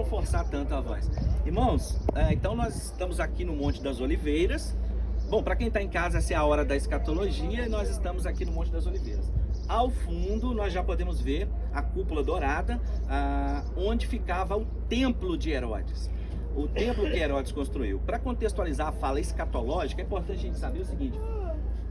forçar tanto a voz. Irmãos, então nós estamos aqui no Monte das Oliveiras. Bom, para quem está em casa, essa é a hora da escatologia e nós estamos aqui no Monte das Oliveiras. Ao fundo, nós já podemos ver a cúpula dourada, onde ficava o templo de Herodes. O templo que Herodes construiu. Para contextualizar a fala escatológica, é importante a gente saber o seguinte: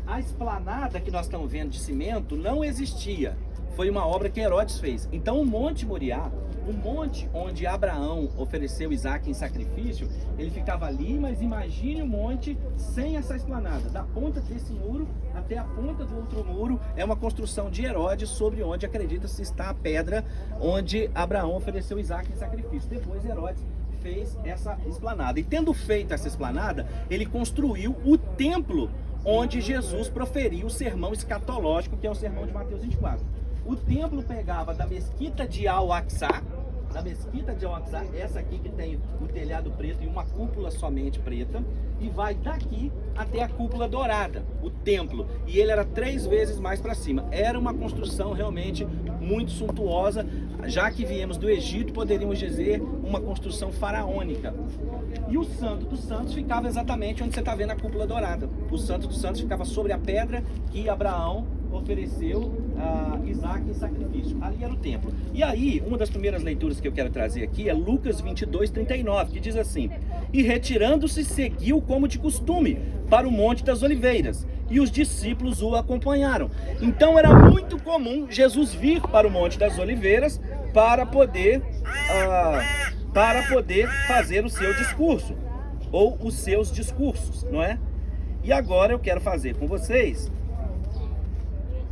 a esplanada que nós estamos vendo de cimento não existia. Foi uma obra que Herodes fez. Então o Monte Moriá, o monte onde Abraão ofereceu Isaac em sacrifício, ele ficava ali, mas imagine o monte sem essa esplanada. Da ponta desse muro até a ponta do outro muro é uma construção de Herodes, sobre onde acredita-se está a pedra onde Abraão ofereceu Isaac em sacrifício. Depois Herodes fez essa esplanada. E tendo feito essa esplanada, ele construiu o templo onde Jesus proferiu o sermão escatológico, que é o sermão de Mateus 24. O templo pegava da mesquita de Al-Aqsa, essa aqui que tem o telhado preto e uma cúpula somente preta, e vai daqui até a cúpula dourada, o templo, e ele era 3 vezes mais para cima. Era uma construção realmente muito suntuosa, já que viemos do Egito, poderíamos dizer uma construção faraônica. E o Santo dos Santos ficava exatamente onde você está vendo a cúpula dourada. O Santo dos Santos ficava sobre a pedra que Abraão ofereceu a Isaac em sacrifício. Ali era o templo. E aí, uma das primeiras leituras que eu quero trazer aqui é Lucas 22:39, que diz assim: e retirando-se, seguiu como de costume para o Monte das Oliveiras, e os discípulos o acompanharam. Então era muito comum Jesus vir para o Monte das Oliveiras para poder fazer o seu discurso, ou os seus discursos, não é? E agora eu quero fazer com vocês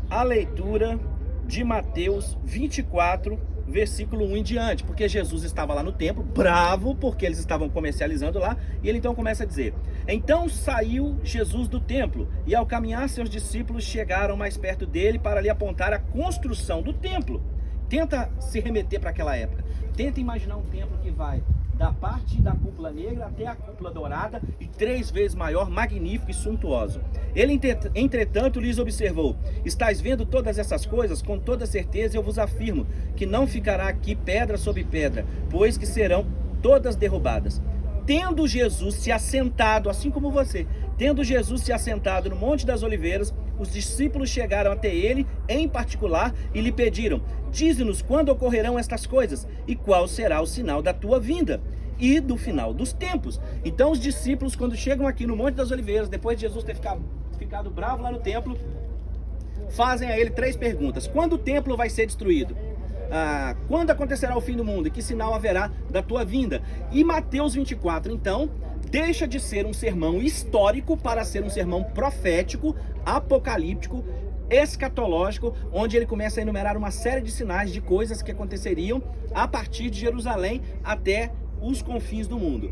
a leitura de Mateus 24, versículo 1 em diante, porque Jesus estava lá no templo, bravo, porque eles estavam comercializando lá, e ele então começa a dizer: então saiu Jesus do templo, e ao caminhar seus discípulos chegaram mais perto dele para lhe apontar a construção do templo. Tenta se remeter para aquela época, tenta imaginar um templo que vai da parte da cúpula negra até a cúpula dourada, e 3 vezes maior, magnífico e suntuoso. Ele, entretanto, lhes observou: estáis vendo todas essas coisas? Com toda certeza eu vos afirmo que não ficará aqui pedra sobre pedra, pois que serão todas derrubadas. Tendo Jesus se assentado, assim como você, tendo Jesus se assentado no Monte das Oliveiras, os discípulos chegaram até ele em particular e lhe pediram: dize-nos quando ocorrerão estas coisas e qual será o sinal da tua vinda e do final dos tempos. Então os discípulos, quando chegam aqui no Monte das Oliveiras, depois de Jesus ter ficado bravo lá no templo, fazem a ele 3 perguntas: quando o templo vai ser destruído? Quando acontecerá o fim do mundo? E que sinal haverá da tua vinda? E Mateus 24, então, deixa de ser um sermão histórico para ser um sermão profético, apocalíptico, escatológico, onde ele começa a enumerar uma série de sinais de coisas que aconteceriam a partir de Jerusalém até os confins do mundo.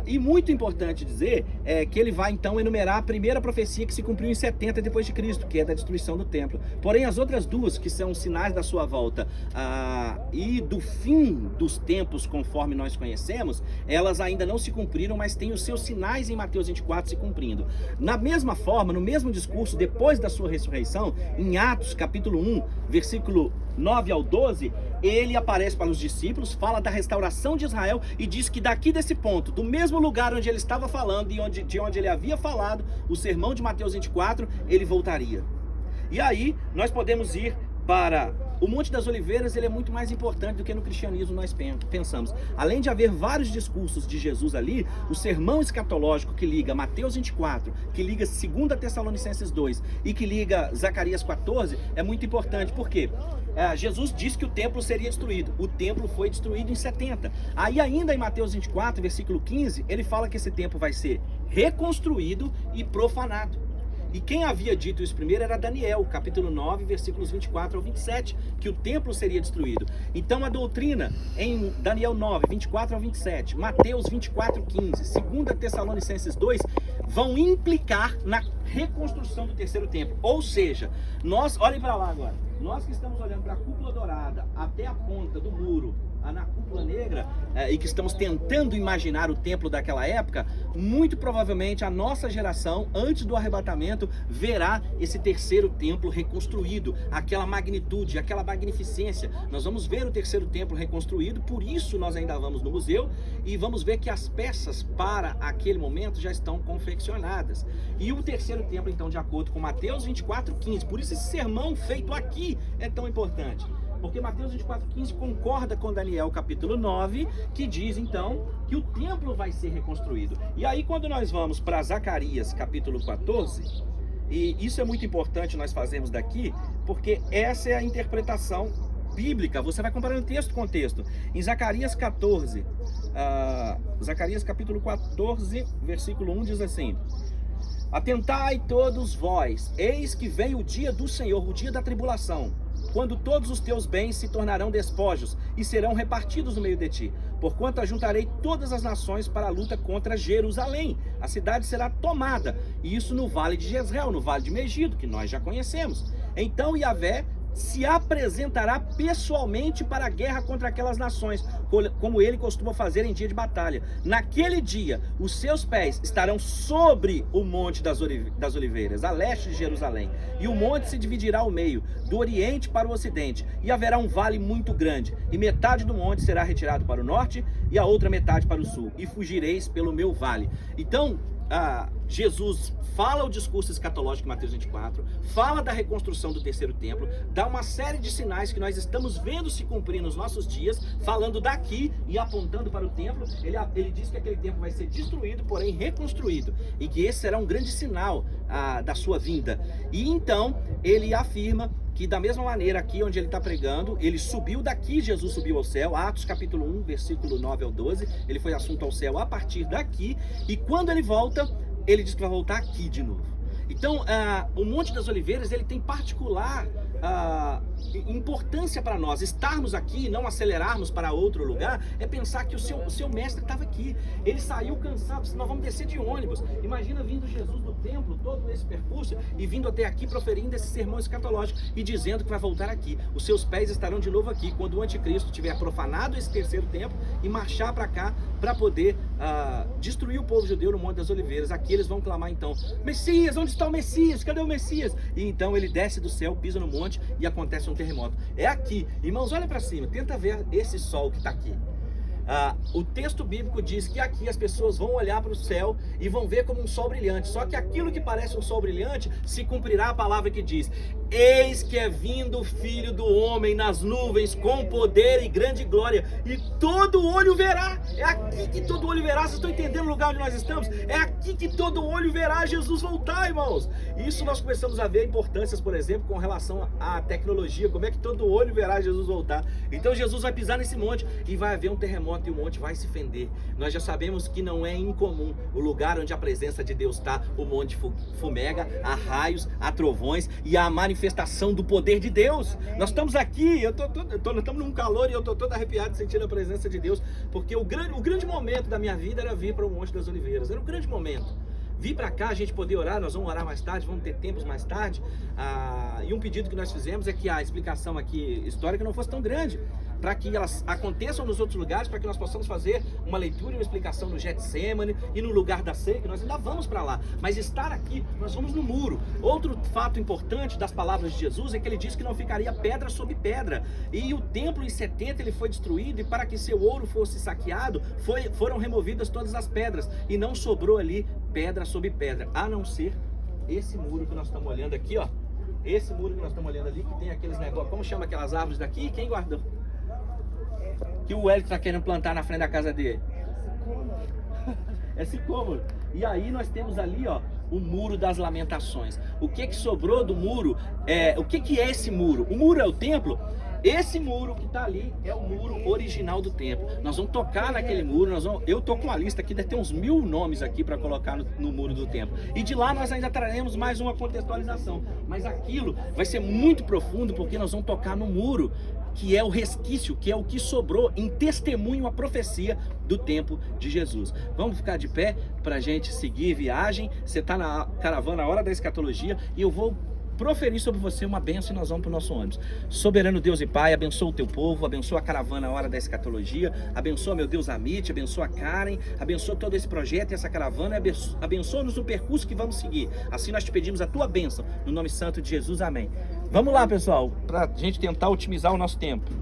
E muito importante dizer que ele vai então enumerar a primeira profecia que se cumpriu em 70 depois de Cristo, que é da destruição do templo. Porém as outras 2, que são sinais da sua volta e do fim dos tempos conforme nós conhecemos, elas ainda não se cumpriram, mas têm os seus sinais em Mateus 24 se cumprindo. Na mesma forma, no mesmo discurso, depois da sua ressurreição, em Atos capítulo 1, versículo 9 ao 12, ele aparece para os discípulos, fala da restauração de Israel e diz que daqui desse ponto, do mesmo lugar onde ele estava falando e de onde ele havia falado o sermão de Mateus 24, ele voltaria. E aí nós podemos ir para o Monte das Oliveiras. Ele é muito mais importante do que no cristianismo nós pensamos. Além de haver vários discursos de Jesus ali, o sermão escatológico que liga Mateus 24, que liga 2 Tessalonicenses 2 e que liga Zacarias 14 é muito importante. Por quê? Jesus disse que o templo seria destruído. O templo foi destruído em 70. Aí ainda em Mateus 24, versículo 15, ele fala que esse templo vai ser reconstruído e profanado. E quem havia dito isso primeiro era Daniel, capítulo 9, versículos 24 ao 27, que o templo seria destruído. Então a doutrina em Daniel 9, 24 ao 27, Mateus 24, 15, 2 Tessalonicenses 2, vão implicar na reconstrução do terceiro templo. Ou seja, olhem para lá agora, nós que estamos olhando para a cúpula dourada até a ponta do muro na cúpula negra e que estamos tentando imaginar o templo daquela época, muito provavelmente a nossa geração, antes do arrebatamento, verá esse terceiro templo reconstruído, aquela magnitude, aquela magnificência. Nós vamos ver o terceiro templo reconstruído, por isso nós ainda vamos no museu e vamos ver que as peças para aquele momento já estão confeccionadas. E o terceiro templo, então, de acordo com Mateus 24:15, por isso esse sermão feito aqui é tão importante. Porque Mateus 24:15 concorda com Daniel capítulo 9, que diz então que o templo vai ser reconstruído. E aí quando nós vamos para Zacarias capítulo 14, e isso é muito importante nós fazermos daqui, porque essa é a interpretação bíblica, você vai comparando texto com texto. Em Zacarias 14, Zacarias capítulo 14, versículo 1 diz assim: atentai todos vós, eis que vem o dia do Senhor, o dia da tribulação, quando todos os teus bens se tornarão despojos e serão repartidos no meio de ti. Porquanto ajuntarei todas as nações para a luta contra Jerusalém. A cidade será tomada, e isso no vale de Jezreel, no vale de Megido, que nós já conhecemos. Então Yahvé se apresentará pessoalmente para a guerra contra aquelas nações, como ele costuma fazer em dia de batalha. Naquele dia, os seus pés estarão sobre o monte das oliveiras, a leste de Jerusalém, e o monte se dividirá ao meio, do oriente para o ocidente, e haverá um vale muito grande, e metade do monte será retirado para o norte, e a outra metade para o sul, e fugireis pelo meu vale. Então, Jesus fala o discurso escatológico em Mateus 24, fala da reconstrução do terceiro templo, dá uma série de sinais que nós estamos vendo se cumprir nos nossos dias, falando daqui e apontando para o templo. Ele diz que aquele templo vai ser destruído, porém reconstruído, e que esse será um grande sinal da sua vinda. E então ele afirma que da mesma maneira aqui onde ele está pregando, ele subiu daqui, Jesus subiu ao céu, Atos capítulo 1, versículo 9 ao 12, ele foi assunto ao céu a partir daqui, e quando ele volta, ele diz que vai voltar aqui de novo. Então, o Monte das Oliveiras, ele tem particular importância para nós. Estarmos aqui, não acelerarmos para outro lugar, é pensar que o seu mestre estava aqui. Ele saiu cansado, nós vamos descer de ônibus. Imagina vindo Jesus do templo, todo esse percurso, e vindo até aqui proferindo esse sermão escatológico e dizendo que vai voltar aqui. Os seus pés estarão de novo aqui, quando o anticristo tiver profanado esse terceiro templo e marchar para cá, para poder destruir o povo judeu no Monte das Oliveiras. Aqui eles vão clamar então: Messias, onde está o Messias? Cadê o Messias? E então ele desce do céu, pisa no monte e acontece um terremoto. É aqui, irmãos, olha para cima, tenta ver esse sol que está aqui. O texto bíblico diz que aqui as pessoas vão olhar para o céu e vão ver como um sol brilhante. Só que aquilo que parece um sol brilhante se cumprirá a palavra que diz: eis que é vindo o Filho do Homem nas nuvens com poder e grande glória, e todo olho verá. É aqui que todo olho verá. Vocês estão entendendo o lugar onde nós estamos? É aqui que todo olho verá Jesus voltar, irmãos. Isso nós começamos a ver importâncias, por exemplo, com relação à tecnologia. Como é que todo olho verá Jesus voltar? Então Jesus vai pisar nesse monte e vai haver um terremoto, e o monte vai se fender. Nós já sabemos que não é incomum o lugar onde a presença de Deus está. O monte fumega, há raios, há trovões e há manifestação do poder de Deus. Nós estamos aqui, nós estamos num calor e eu estou todo arrepiado sentindo a presença de Deus, porque o grande momento da minha vida era vir para o Monte das Oliveiras. Era um grande momento. Vir para cá, a gente poder orar, nós vamos orar mais tarde, vamos ter tempos mais tarde. E um pedido que nós fizemos é que a explicação aqui histórica não fosse tão grande, para que elas aconteçam nos outros lugares, para que nós possamos fazer uma leitura e uma explicação no Getsemane e no lugar da ceia, que nós ainda vamos para lá. Mas estar aqui, nós vamos no muro. Outro fato importante das palavras de Jesus é que ele disse que não ficaria pedra sobre pedra. E o templo em 70 ele foi destruído, e para que seu ouro fosse saqueado, foram removidas todas as pedras, e não sobrou ali pedra sobre pedra, a não ser esse muro que nós estamos olhando aqui, ó. Esse muro que nós estamos olhando ali, que tem aqueles negócios, como chama aquelas árvores daqui? Quem guardou? Que o Hélio está querendo plantar na frente da casa dele. É sicômoro. E aí nós temos ali, ó, o muro das lamentações. O que sobrou do muro? O que é esse muro? O muro é o templo. Esse muro que está ali é o muro original do templo. Nós vamos tocar naquele muro. Eu estou com uma lista aqui, deve ter uns 1000 nomes aqui para colocar no muro do templo. E de lá nós ainda traremos mais uma contextualização. Mas aquilo vai ser muito profundo, porque nós vamos tocar no muro, que é o resquício, que é o que sobrou em testemunho à profecia do tempo de Jesus. Vamos ficar de pé para a gente seguir viagem. Você está na caravana, a hora da escatologia, e eu vou proferir sobre você uma bênção e nós vamos para o nosso ônibus. Soberano Deus e Pai, abençoa o teu povo, abençoa a caravana Hora da Escatologia, abençoa, meu Deus, a Amit, abençoa a Karen, abençoa todo esse projeto e essa caravana, abençoa-nos no percurso que vamos seguir. Assim nós te pedimos a tua bênção, no nome santo de Jesus, amém. Vamos lá, pessoal, para a gente tentar otimizar o nosso tempo.